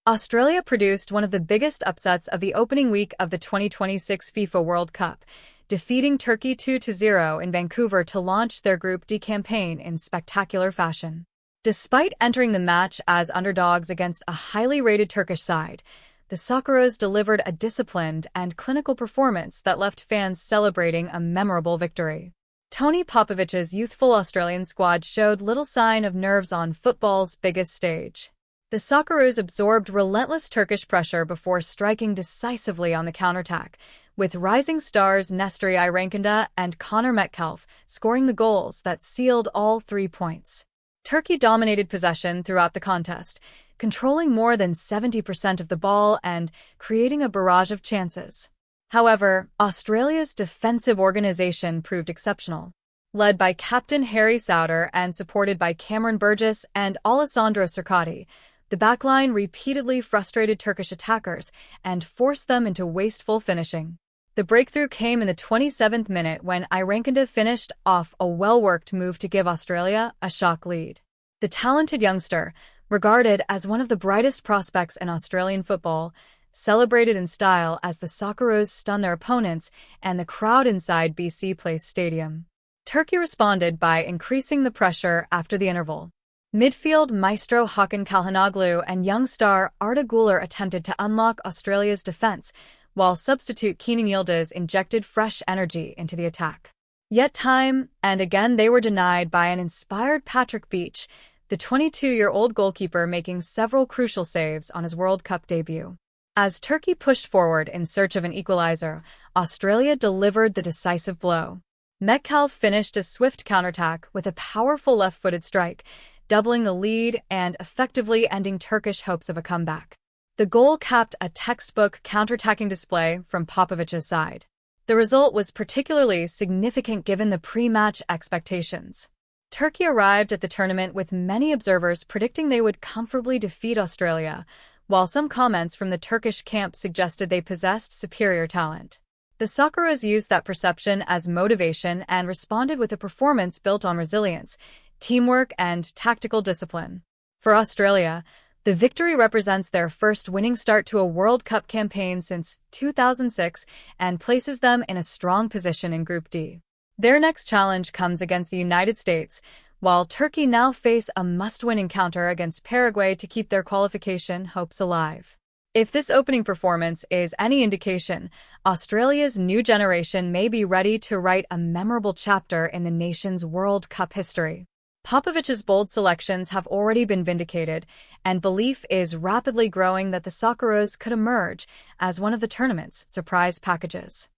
Australia produced one of the biggest upsets of the opening week of the 2026 FIFA World Cup, defeating Turkey 2-0 in Vancouver to launch their Group D campaign in spectacular fashion. Despite entering the match as underdogs against a highly rated Turkish side, the Socceroos delivered a disciplined and clinical performance that left fans celebrating a memorable victory. Tony Popovic's youthful Australian squad showed little sign of nerves on football's biggest stage. The Socceroos absorbed relentless Turkish pressure before striking decisively on the counterattack, with rising stars Nestori Irankunda and Connor Metcalfe scoring the goals that sealed all 3 points. Turkey dominated possession throughout the contest, controlling more than 70% of the ball and creating a barrage of chances. However, Australia's defensive organization proved exceptional. Led by captain Harry Souter and supported by Cameron Burgess and Alessandro Cercati, the backline repeatedly frustrated Turkish attackers and forced them into wasteful finishing. The breakthrough came in the 27th minute when Irankunda finished off a well-worked move to give Australia a shock lead. The talented youngster, regarded as one of the brightest prospects in Australian football, celebrated in style as the Socceroos stunned their opponents and the crowd inside BC Place Stadium. Turkey responded by increasing the pressure after the interval. Midfield maestro Hakan Calhanoglu and young star Arda Güler attempted to unlock Australia's defense, while substitute Kenan Yildiz injected fresh energy into the attack. Yet time and again they were denied by an inspired Patrick Beach, the 22-year-old goalkeeper making several crucial saves on his World Cup debut. As Turkey pushed forward in search of an equalizer, Australia delivered the decisive blow. Metcalfe finished a swift counterattack with a powerful left-footed strike, doubling the lead and effectively ending Turkish hopes of a comeback. The goal capped a textbook counterattacking display from Popovic's side. The result was particularly significant given the pre-match expectations. Turkey arrived at the tournament with many observers predicting they would comfortably defeat Australia, while some comments from the Turkish camp suggested they possessed superior talent. The Socceroos used that perception as motivation and responded with a performance built on resilience, teamwork, and tactical discipline. For Australia, the victory represents their first winning start to a World Cup campaign since 2006 and places them in a strong position in Group D. Their next challenge comes against the United States, while Turkey now face a must-win encounter against Paraguay to keep their qualification hopes alive. If this opening performance is any indication, Australia's new generation may be ready to write a memorable chapter in the nation's World Cup history. Popovic's bold selections have already been vindicated, and belief is rapidly growing that the Socceroos could emerge as one of the tournament's surprise packages.